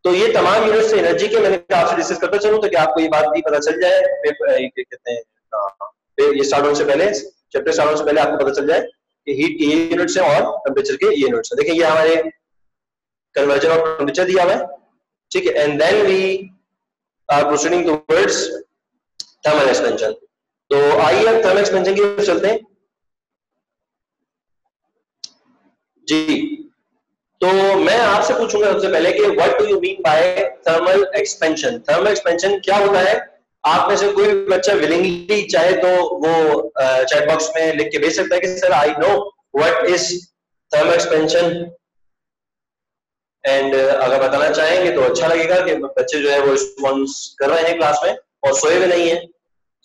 तो ये तमाम यूनिट्स से एनर्जी के मैंने आपसे डिस्कस करता चलूं ताकि आपको ये बात भी पता चल जाए, कहते हैं ये स्टार्ट होने से पहले, चैप्टर स्टार्ट होने से पहले आपको पता चल जाए कि हीट के ये यूनिट्स हैं और टेम्परेचर के ये यूनिट्स हैं। देखिए ये हमारे कन्वर्जन ऑफ टेम्परेचर दिया हुआ है। ठीक है, and then we are proceeding towards thermal expansion. तो आइए अब थर्मल एक्सपेंशन की तरफ चलते हैं। जी, तो मैं आपसे पूछूंगा सबसे पहले कि what do you mean by thermal expansion. Thermal expansion क्या होता है? आप में से कोई बच्चा विलिंगली चाहे तो वो चैट बॉक्स में लिख के भेज सकता है कि sir I know what is thermal expansion, and अगर बताना चाहेंगे तो अच्छा लगेगा कि बच्चे जो है वो रिस्पॉन्स कर रहे हैं क्लास में और सोए भी नहीं है।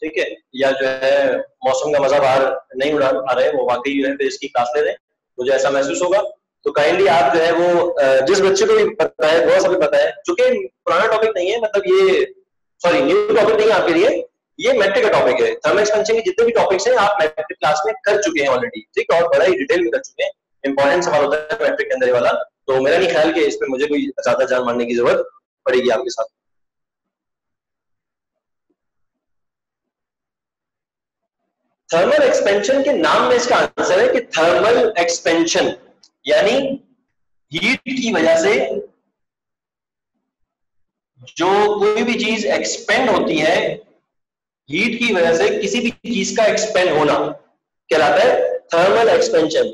ठीक है, या जो है मौसम का मजा बाहर नहीं उड़ा आ रहे, वो वाकई जो है इसकी क्लास ले रहे हैं, मुझे ऐसा महसूस होगा। तो काइंडली आप जो है वो जिस बच्चे को भी पता है, बहुत सभी पता है, चूंकि पुराना टॉपिक नहीं है, मतलब ये सॉरी न्यू टॉपिक नहीं है आपके लिए, ये मैट्रिक का टॉपिक है। थर्मल एक्सपेंशन के जितने भी टॉपिक्स हैं आप मैट्रिक क्लास में कर चुके हैं ऑलरेडी। ठीक है, और बड़ा ही डिटेल में कर चुके हैं। इंपॉर्टेंट सवाल होता है मैट्रिक के अंदर वाला, तो मेरा नहीं ख्याल कि इस पर मुझे कोई ज्यादा जान मानने की जरूरत पड़ेगी आपके साथ। थर्मल एक्सपेंशन के नाम में इसका आंसर है कि थर्मल एक्सपेंशन यानी हीट की वजह से जो कोई भी चीज एक्सपेंड होती है हीट की वजह से, किसी भी चीज का एक्सपेंड होना कहलाता है थर्मल एक्सपेंशन।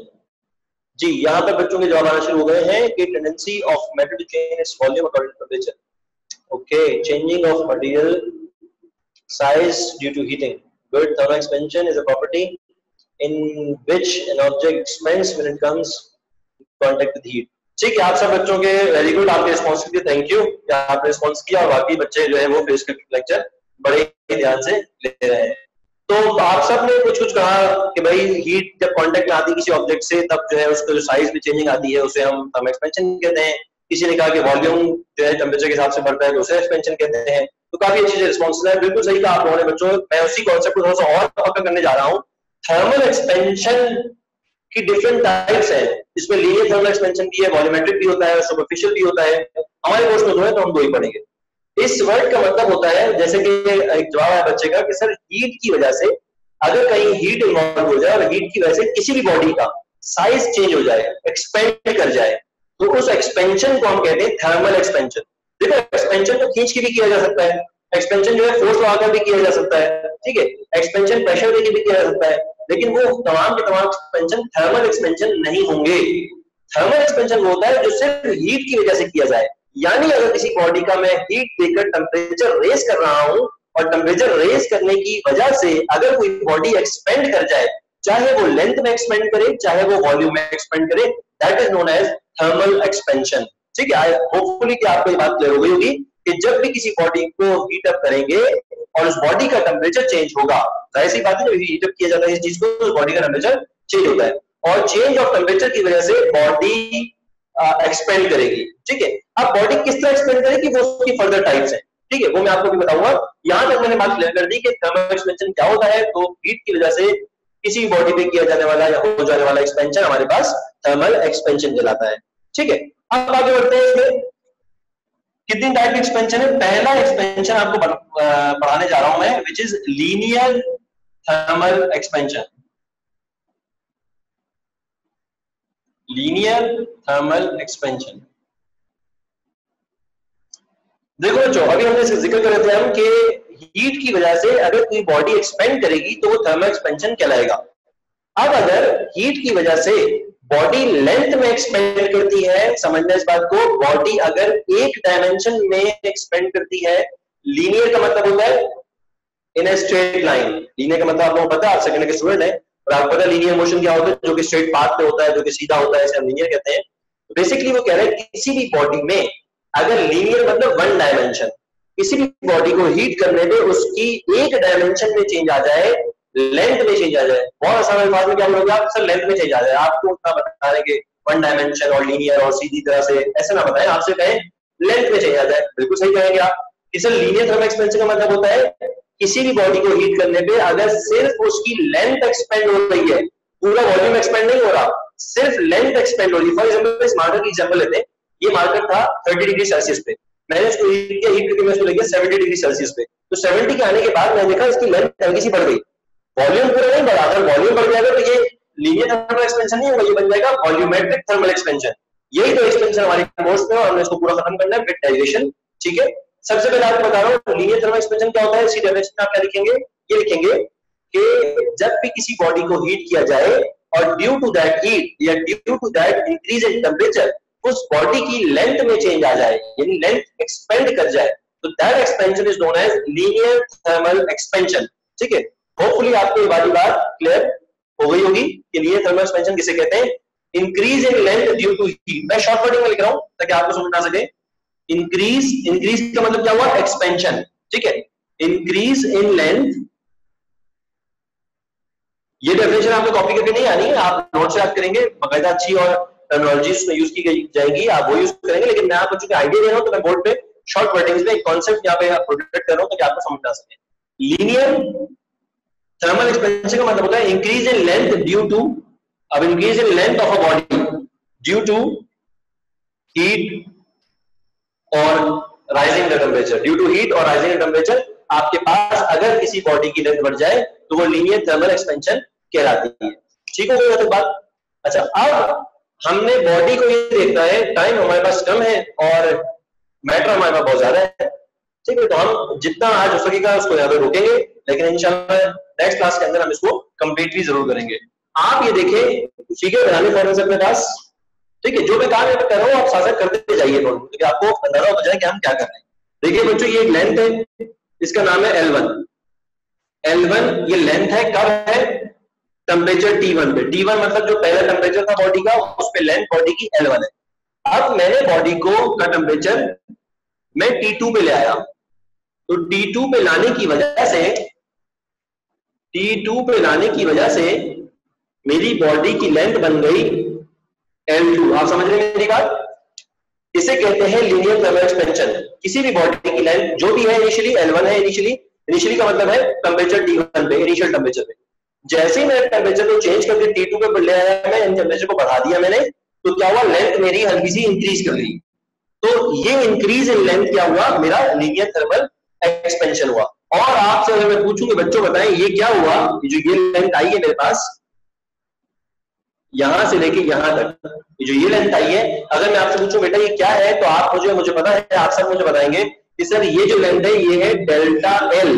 जी, यहाँ पर बच्चों के जवाब आना शुरू हो गए हैं कि tendency of matter to change its volume according to temperature. Okay, changing of material size due to heating. Good. Thermal expansion is a property in which an object expands when it comes in contact with heat. ठीक है, आप सब बच्चों के very good, आपके response के लिए thank you, आपने रिस्पॉन्स किया और बाकी बच्चे जो है वो फेस लेक्चर बड़े ही ध्यान से ले रहे हैं। तो आप सब ने कुछ कुछ कहा कि भाई हीट जब कांटेक्ट में आती है किसी ऑब्जेक्ट से तब जो है उसका जो साइज में चेंजिंग आती है उसे हम थर्मल एक्सपेंशन कहते हैं। किसी ने कहा कि वॉल्यूम जो है टेम्परेचर के हिसाब से बढ़ता है तो उसे एक्सपेंशन कहते हैं। तो काफी अच्छी रिस्पॉन्स है, बिल्कुल सही कहा आप लोगों ने बच्चों। मैं उसी कॉन्सेप्ट को थोड़ा सा और पक्का करने जा रहा हूँ। थर्मल एक्सपेंशन की डिफरेंट टाइप्स है, इसमें लीनियर थर्मल एक्सपेंशन भी है, वॉल्यूमेट्रिक भी होता है, सुपरफिशियल भी होता है। हमारे कोर्स में जो है तो हम दो ही पढ़ेंगे। इस वर्ड का मतलब होता है, जैसे कि एक जवाब है बच्चे का कि सर हीट की वजह से अगर कहीं हीट इन्वॉल्व हो जाए और हीट की वजह से किसी भी बॉडी का साइज चेंज हो जाए, एक्सपेंड कर जाए, तो उस एक्सपेंशन को हम कहते हैं थर्मल एक्सपेंशन। देखो एक्सपेंशन तो खींच के भी किया जा सकता है, एक्सपेंशन जो है फोर्स लगाकर भी किया जा सकता है, ठीक है, एक्सपेंशन प्रेशर देके भी किया जा सकता है, लेकिन वो तमाम के तमाम एक्सपेंशन थर्मल एक्सपेंशन नहीं होंगे। थर्मल एक्सपेंशन वो होता है जो सिर्फ हीट की वजह से किया जाए, यानी अगर किसी बॉडी का मैं हीट देकर टेम्परेचर रेज कर रहा हूं और टेम्परेचर रेज करने की वजह से अगर कोई बॉडी एक्सपेंड कर जाए, चाहे वो लेंथ में एक्सपेंड करे चाहे वो वॉल्यूम में एक्सपेंड करे, that is known as thermal expansion. ठीक है, होपफुली कि आपको ये बात क्लियर हो गई होगी कि जब भी किसी बॉडी को हीट अप करेंगे और उस बॉडी का टेम्परेचर चेंज होगा, जाहिर सी बात है जब हीट अप किया जाता है इस चीज को तो उस बॉडी का टेम्परेचर चेंज होता है और चेंज ऑफ टेम्परेचर की वजह से बॉडी एक्सपेंड करेगी। ठीक है, अब बॉडी किस तरह एक्सपेंड करेगी वो उसकी फर्दर टाइप्स है, ठीक है, वो मैं आपको भी बताऊंगा। यहां तक मैंने बात क्लियर कर दी कि थर्मल एक्सपेंशन क्या होता है, तो हीट की वजह से किसी बॉडी पे किया जाने वाला या हो जाने वाला एक्सपेंशन हमारे पास थर्मल एक्सपेंशन कहलाता है। ठीक है, अब आगे बढ़ते हैं। इसमें कितनी टाइप की एक्सपेंशन है? पहला एक्सपेंशन आपको पढ़ाने जा रहा हूं मैं, which is linear thermal expansion. Linear thermal expansion, देखो बच्चों अभी हमने इसका जिक्र कर रहे थे हम कि हीट की वजह से अगर कोई बॉडी एक्सपेंड करेगी तो वो थर्मल एक्सपेंशन कहलाएगा। अब अगर हीट की वजह से बॉडी लेंथ में एक्सपेंड करती है, समझना इस बात को, बॉडी अगर एक डायमेंशन में एक्सपेंड करती है, लीनियर का मतलब होता है इन ए स्ट्रेट लाइन। लीनियर का मतलब आप लोगों को पता है, आप सेकंड के स्टूडेंट हैं और आपको पता है लीनियर मोशन क्या होता है, जो कि स्ट्रेट पाथ पे होता है, जो कि सीधा होता है, इसे हम लीनियर कहते हैं। तो बेसिकली वो कह रहे हैं किसी भी बॉडी में अगर लीनियर मतलब वन डायमेंशन, किसी भी बॉडी को हीट करने पे उसकी एक डायमेंशन में चेंज आ जाए, लेंथ में चेंज आ जाए। बहुत आसान अल्फाज में क्या बोलोगे आप? सर लेंथ में चेंज आ जाए। आपको उतना बता रहे कि वन डायमेंशन और लीनियर और सीधी तरह से ऐसे ना बताएं, आपसे कहें लेंथ में चेंज आ जाए, बिल्कुल सही कहेंगे आप। इसे लीनियर थर्मल एक्सपेंशन का मतलब होता है किसी भी बॉडी को हीट करने पे अगर सिर्फ उसकी लेंथ एक्सपेंड हो रही है, पूरा वॉल्यूम एक्सपेंड नहीं हो रहा, सिर्फ लेंथ एक्सपेंड हो रही है। फॉर एग्जांपल इस मार्कर की एग्जांपल लेते हैं, ये मार्कर था 30 डिग्री सेल्सियस पे, मैंने इसको हीट किया, हीट करके मैं इसको ले गया 70 डिग्री सेल्सियस पे, तो 70 के आने के बाद मैंने देखा इसकी लेंथ हल्की सी बढ़ गई, वॉल्यूम पूरा नहीं बढ़ा। अगर वॉल्यूम बढ़ जाएगा तो ये लीनियर थर्मल एक्सपेंशन नहीं होगा, ये बन जाएगा वॉल्यूमेट्रिक थर्मल एक्सपेंशन। यही तो एक्सपेंशन हमारे कोर्स में और हमने इसको पूरा खत्म करना है विद डेरिवेशन। ठीक है, सबसे पहले आपको बता रहा हूँ लीनियर थर्मल एक्सपेंशन क्या होता है। इसकी डेफिनेशन आप क्या लिखेंगे? ये लिखेंगे कि जब भी किसी बॉडी को हीट किया जाए और ड्यू टू दैट हीट या due to that increase in temperature उस बॉडी की लेंथ में चेंज आ जाए, यानी लेंथ एक्सपेंड कर जाए, तो that expansion is known as linear thermal expansion. ठीक है, होपफुली आपको ये वाली बात क्लियर हो गई होगी कि लीनियर थर्मल एक्सपेंशन किसे कहते हैं। Increase in length due to heat, मैं शॉर्ट वर्डिंग में लिख रहा हूं ताकि आपको समझ आ सके। इंक्रीज का मतलब क्या हुआ? एक्सपेंशन। ठीक है, इंक्रीज इन लेंथ, ये डेफिनेशन आपको कॉपी करके नहीं आनी है, आप नोट से याद करेंगे, बकायदा अच्छी और टर्मिनोलॉजी उसमें यूज की जाएगी, आप वो यूज करेंगे, लेकिन मैं आपको चूंकि आइडिया दे रहा हूं तो मैं बोर्ड पे शॉर्ट वर्डिंग्स में एक कॉन्सेप्ट यहाँ पे प्रोजेक्ट कर रहा हूं ताकि आपको समझ आ सके। लीनियर थर्मल एक्सपेंशन का मतलब होता है increase in length due to, अब increase in length of a body due to heat और rising the temperature, due to heat और राइजिंग द टेम्परेचर आपके पास अगर किसी बॉडी की लेंथ बढ़ जाए तो वो लीनियर थर्मल एक्सपेंशन कहलाती है। ठीक हो गई बात? अच्छा, अब हमने बॉडी को ये देखना है, टाइम हमारे पास कम है और मैटर हमारे पास बहुत ज्यादा है। ठीक है, तो हम जितना आज हो सकेगा उसको ज्यादा रोकेंगे, लेकिन इंशाल्लाह नेक्स्ट क्लास के अंदर हम इसको कंप्लीटली जरूर करेंगे। आप ये देखें फिगर बनाने फॉर्मेट अपने पास, ठीक है, जो भी काम मैं कर रहा हूँ आप साथ साथ करते जाइए, क्योंकि आपको अंदाजा हो जाए कि हम क्या कर रहे हैं। देखिए बच्चों, ये एक लेंथ है, इसका नाम है L1। L1 ये लेंथ है, कब है? टेम्परेचर T1 पे। T1 मतलब जो पहला टेम्परेचर था बॉडी का, उस पे लेंथ बॉडी की L1 है। अब मैंने बॉडी को का टेम्परेचर मैं T2 पे ले आया, तो T2 पे लाने की वजह से मेरी बॉडी की लेंथ बन गई L2। आप समझ रहे हैं मेरी बात? इसे कहते हैं लीनियर थर्मल एक्सपेंशन। किसी भी बॉडी की लेंथ जो भी है, इनिशियली L1 है, इनिशियली का मतलब है टेम्परेचर T1 पे, इनिशियल टेम्परेचर पे। जैसे ही मैंने टेम्परेचर को चेंज करके T2 पे ले आया, मैं टेम्परेचर को बढ़ा दिया मैंने, तो क्या हुआ? लेंथ मेरी हल्की सी इंक्रीज कर गई। तो ये इंक्रीज इन लेंथ क्या हुआ? मेरा लीनियर थर्मल एक्सपेंशन हुआ। और आपसे अगर मैं पूछूं कि बच्चों बताएं ये क्या हुआ, जो ये लेंथ आई है मेरे पास यहां से लेके यहां तक, जो ये लेंथ आई है, अगर मैं आपसे पूछूं बेटा ये क्या है, तो आप मुझे पता है, आप सब मुझे बताएंगे कि सर ये जो लेंथ है ये है डेल्टा एल।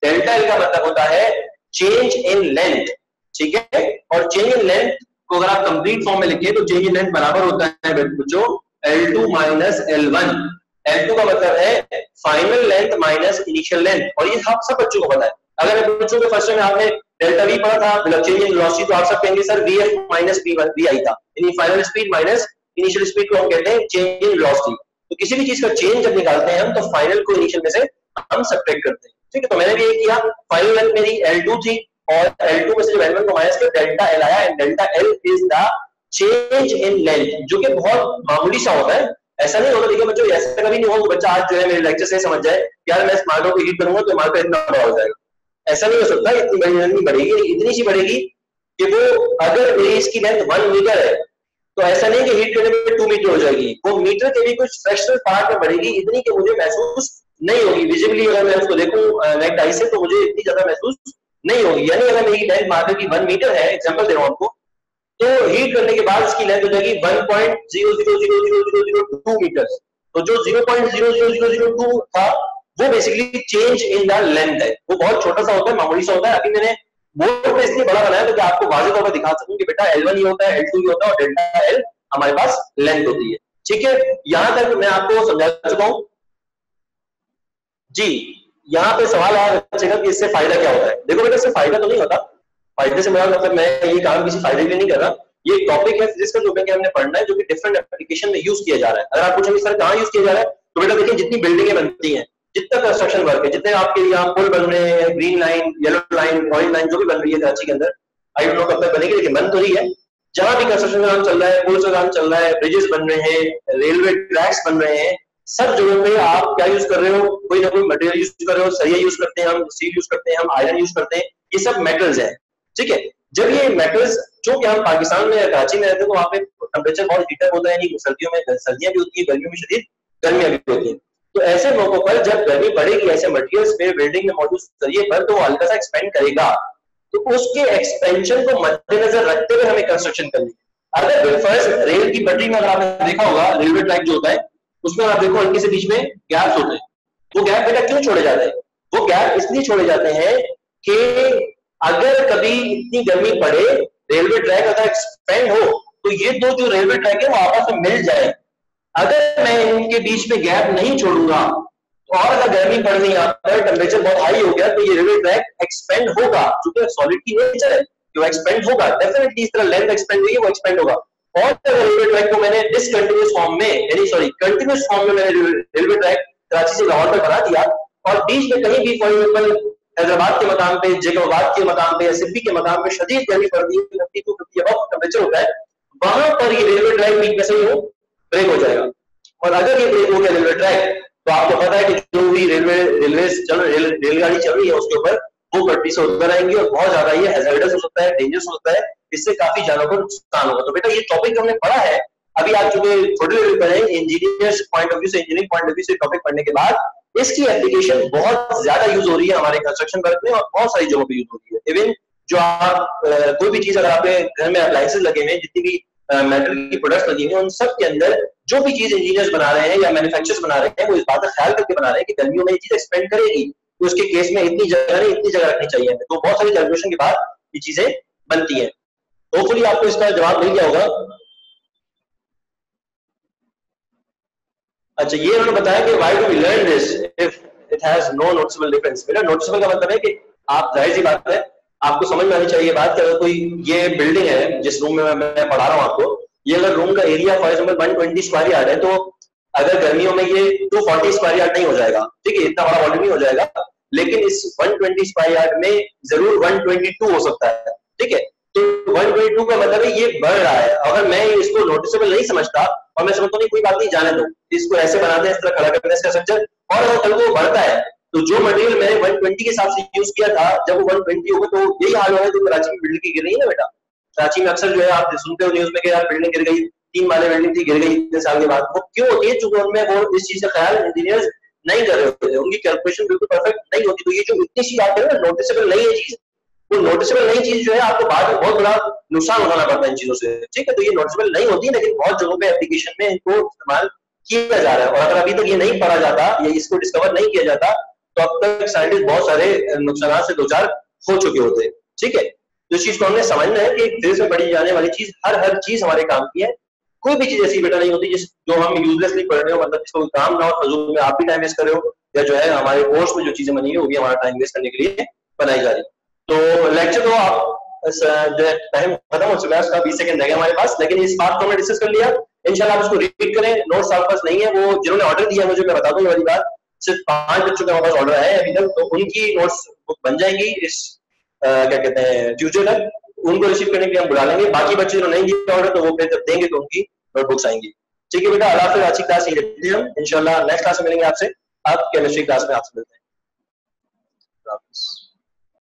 डेल्टा एल का मतलब होता है चेंज इन लेंथ, ठीक है। और चेंज इन लेंथ को अगर आप कंप्लीट फॉर्म में लिखे तो चेंज इन लेंथ बराबर होता है बच्चों L2 माइनस L1। L2 का मतलब है final length minus initial length, और ये सब बच्चों को पता है। अगर मैं पूछूं कि फर्स्ट में आपने डेल्टा वी पढ़ा था, मतलब चेंज इन वेलोसिटी, तो आप सब कहेंगे सर VF माइनस वी आई था, यानी final speed minus initial speed को हम कहते हैं चेंज इन वेलोसिटी। तो किसी भी चीज का चेंज जब निकालते हैं हम, तो फाइनल को इनिशियल में से हम सब्ट्रैक्ट करते हैं, ठीक है। तो मैंने भी ये किया, फाइनल लेंथ मेरी L2 थी, और L2 में से जब L1 को माइनस किया डेल्टा L आया, and delta L is the change in length, जो कि बहुत मामूली सा होता है। ऐसा नहीं होगा, देखिए बच्चों, ऐसा कभी नहीं होगा बच्चा आज जो है मेरे लेक्चर से समझ जाए यार मैं स्मार्ट को हीट करूंगा तो मार्कर इतना बड़ा हो जाएगा। ऐसा नहीं हो सकता, इतनी बड़ी लेंथ नहीं बढ़ेगी, इतनी सी बढ़ेगी कि वो, अगर मेरी इसकी लेंथ 1 मीटर है, तो ऐसा नहीं कि हीट करने में 2 मीटर हो जाएगी, वो मीटर के भी कुछ फ्रैक्शनल पार्ट में बढ़ेगी, इतनी कि मुझे महसूस नहीं होगी विजिबली। अगर मैं उसको देखूं नेक्ड आई से, तो मुझे इतनी ज्यादा महसूस नहीं होगी। यानी अगर मेरी लेंथ मार्कर की 1 मीटर है, एग्जांपल दे रहा हूं आपको, तो हीट करने के बाद इसकी लेंथ हो जाएगी 1.0000002 मीटर। तो जो 0.00002 था वो basically change in the length है, वो बहुत छोटा सा होता है, मामूली सा होता है। अभी मैंने बोर्ड पे इसलिए बड़ा बनाया तो कि आपको वाज़ेह तौर पर दिखा सकूं कि बेटा L1 ये होता है, L2 ये होता है, और डेल्टा L हमारे पास लेंथ होती है, ठीक है। यहां तक मैं आपको समझा चुका हूं जी। यहाँ पे सवाल आया बच्चेगा कि इससे फायदा क्या होता है। देखो बेटा, इससे फायदा तो नहीं होता, फायदे से मेरा मतलब मैं ये काम किसी फायदे के लिए नहीं कर रहा। ये टॉपिक है फिजिक्स का जो कि हमने पढ़ना है, जो कि डिफरेंट एप्लीकेशन में यूज किया जा रहा है। अगर आप पूछेंगे सर कहाँ यूज किया जा रहा है, तो बेटा देखिए जितनी बिल्डिंगें बनती हैं, जितना कंस्ट्रक्शन वर्क है, जितने आपके यहाँ पुल बन रहे हैं, green line, yellow line, orange line जो भी बन रही है कराची के अंदर, आई डोंट नो कब तक बनेगी, लेकिन बन तो रही है। जहां भी कंस्ट्रक्शन का काम चल रहा है, पुल का काम चल रहा है, ब्रिजेस बन रहे हैं, रेलवे ट्रैक्स बन रहे हैं, सब जगह पे आप क्या यूज कर रहे हो? कोई ना कोई मटेरियल यूज कर रहे हो। सरिया यूज करते हैं हम, स्टील यूज करते हैं हम, आयरन यूज करते हैं, ये सब मेटल्स हैं, ठीक है। जब ये मेटल्स, चूंकि हम पाकिस्तान में कराची में रहते हैं, तो वहाँ पे टेम्परेचर बहुत हीटर होता है, नहीं सर्दियों में सर्दियां भी होती है, गर्मियों में शदीद गर्मियां भी होती है। तो ऐसे मौकों पर जब गर्मी बढ़ेगी ऐसे मटेरियल्स पे, बिल्डिंग में मौजूद सरिये पर, तो वो हल्का सा एक्सपेंड करेगा। तो उसके एक्सपेंशन को मद्देनजर रखते हुए हमें कंस्ट्रक्शन करनी है। अगर फर्स्ट रेल की पटरी में अगर आपने देखा होगा, रेलवे ट्रैक जो होता है उसमें आप देखो हल्के से बीच में गैप्स होते हैं। वो गैप बेटा क्यों छोड़े जाते हैं? वो गैप इसलिए छोड़े जाते हैं कि अगर कभी इतनी गर्मी पड़े, रेलवे ट्रैक अगर एक्सपेंड हो, तो ये दो जो रेलवे ट्रैक है वो आपस में मिल जाए। अगर मैं इनके बीच में गैप नहीं छोड़ूंगा, तो और अगर गर्मी पड़ गई, यहाँ पर टेम्परेचर बहुत हाई हो गया, तो ये रेलवे ट्रैक एक्सपेंड होगा, क्योंकि सॉलिड की नेचर है, वो एक्सपेंड होगा डेफिनेटली। इस तरह लेंथ एक्सपेंड हुई है, वो एक्सपेंड होगा। और अगर रेलवे ट्रैक को मैंने डिसकंटिन्यूअस फॉर्म में, यानी सॉरी कंटिन्यूअस फॉर्म में मैंने रेलवे ट्रैक कराची से लाहौर तक बना दिया, और बीच में कहीं भी फॉर एग्जाम्पल हैदराबाद के मकाम पे, जैकोबाद के मकाम पे या सिब्बी के मकाम पे शदीद गर्मी पड़ती है, 50 to 50 अबव टेम्परेचर होता है, वहां पर ये रेलवे ट्रैक बीच में से वो ब्रेक हो जाएगा। और अगर ये ब्रेक हो गया रेलवे ट्रैक, तो आपको पता है कि जो भी रेलगाड़ी चल रही है उसके ऊपर वो पटरी से उतर आएंगी, और बहुत ज्यादा ये हैजर्डस हो सकता है, डेंजरस हो सकता है, इससे काफी जानों को नुकसान होगा। तो बेटा ये टॉपिक हमने पढ़ा है, अभी आप चूंकि छोटे लेवल पर हैं, इंजीनियर्स पॉइंट ऑफ व्यू से, इंजीनियरिंग पॉइंट ऑफ व्यू से टॉपिक पढ़ने के बाद इसकी एप्लीकेशन बहुत ज्यादा यूज हो रही है हमारे कंस्ट्रक्शन वर्क में, और बहुत सारी जगहों पे यूज हो रही है। इवन जो आप कोई भी चीज, अगर आपके घर में अप्लायंसेस लगे हुए हैं, जितनी भी मेटल की प्रोडक्ट्स लगी हुई हैं, उन सब के अंदर जो भी चीज इंजीनियर्स बना रहे हैं या मैन्युफैक्चरर्स बना रहे हैं, वो इस बात का ख्याल करके बना रहे हैं कि गर्मियों में ये चीज एक्सपेंड करेगी, तो उसके केस में इतनी जगह नहीं, इतनी जगह रखनी चाहिए। तो बहुत सारी कैलकुलेशन के बाद ये चीजें बनती हैं। होपफुली आपको इसका जवाब मिल गया होगा। अच्छा, ये उन्होंने बताया कि why do we learn this if it has no noticeable difference. मेरा नोटिसेबल का मतलब है कि आप, जाहिर सी बात है, आपको समझ में आनी चाहिए बात कि अगर कोई ये बिल्डिंग है जिस रूम में मैं पढ़ा रहा हूँ आपको, ये अगर रूम का area for example 120 square yard है, तो अगर गर्मियों में ये 240 स्क्वायर यार्ड नहीं हो जाएगा, ठीक है, इतना बड़ा वॉल्यूम नहीं हो जाएगा, लेकिन इस 120 स्क्वायर यार्ड में जरूर 122 हो सकता है, ठीक है। तो 122 का मतलब है ये बढ़ रहा है। अगर मैं इसको नोटिसेबल नहीं समझता और मैं समझता नहीं कोई बात नहीं, जाने दो, इसको ऐसे बना दें, इस तरह खड़ा कर दें इसका स्ट्रक्चर, और अगर कल को बढ़ता है तो जो मटेरियल मैंने 120 के हिसाब से यूज किया था, जब वो 120 होगा तो यही हाल होगा जो कराची में बिल्डिंग की गिर रही है ना बेटा। कराची में अक्सर जो है आप सुनते हो न्यूज में कि यार बिल्डिंग गिर गई, 3 माले बिल्डिंग थी, गिर गई इतने साल के बाद। वो क्यों होती है? चूंकि उनमें वो इस चीज का ख्याल इंजीनियर्स नहीं कर रहे होते, उनकी कैलकुलेशन बिल्कुल परफेक्ट नहीं होती। तो ये जो इतनी चीज आती है ना, नोटिसेबल नहीं है चीज, वो नोटिसेबल नहीं चीज जो है आपको बाद में बहुत बड़ा नुकसान उठाना पड़ता है इन चीजों से, ठीक है। तो ये नोटिसेबल नहीं होती, लेकिन बहुत जगहों पे एप्लीकेशन में इनको इस्तेमाल किया जा रहा है। और अगर अभी तक ये नहीं पढ़ा जाता या इसको डिस्कवर नहीं किया जाता, तो अब तक साइंटिस्ट बहुत सारे नुकसान से दो चार हो चुके होते, ठीक है। तो इस चीज को हमने समझना है कि फिजिक्स में पढ़ी जाने वाली चीज हर चीज हमारे काम की है। कोई भी चीज ऐसी बेटा नहीं होती जिस जो हम यूजलेसली पढ़ रहे हो, मतलब जिसको काम ना हो, फजूल में आप भी टाइम वेस्ट कर रहे हो, या जो है हमारे कोर्स में जो चीजें बनी है वो भी हमारा टाइम वेस्ट करने के लिए बनाई जा रही है। तो लेक्चर तो आप जो है टाइम खत्म हो चुका है, उसका 20 सेकंड रह गया हमारे पास, लेकिन इस बात को हमने डिस्कस कर लिया। इंशाल्लाह आप इसको रीड करें। नोट्स आपके पास नहीं है, वो जिन्होंने ऑर्डर दिया मुझे, मैं बता दूं ये वाली बात, सिर्फ 5 बच्चों का हमारे पास ऑर्डर है अभी तक, तो उनकी नोट्स बुक बन जाएंगी इस क्या कहते हैं ट्यूजडे तक। उनको रिसीव करने के लिए हम बुला लेंगे। बाकी बच्चे जो नहीं दिए ऑर्डर, तो वो फिर जब देंगे तो उनकी नोटबुक्स आएंगी, ठीक है बेटा। अल्लाह हाफिज़। आज की क्लास यहीं रखते हैं हम, इंशाल्लाह नेक्स्ट क्लास में मिलेंगे आपसे। आप केमिस्ट्री क्लास में आपसे मिलते हैं।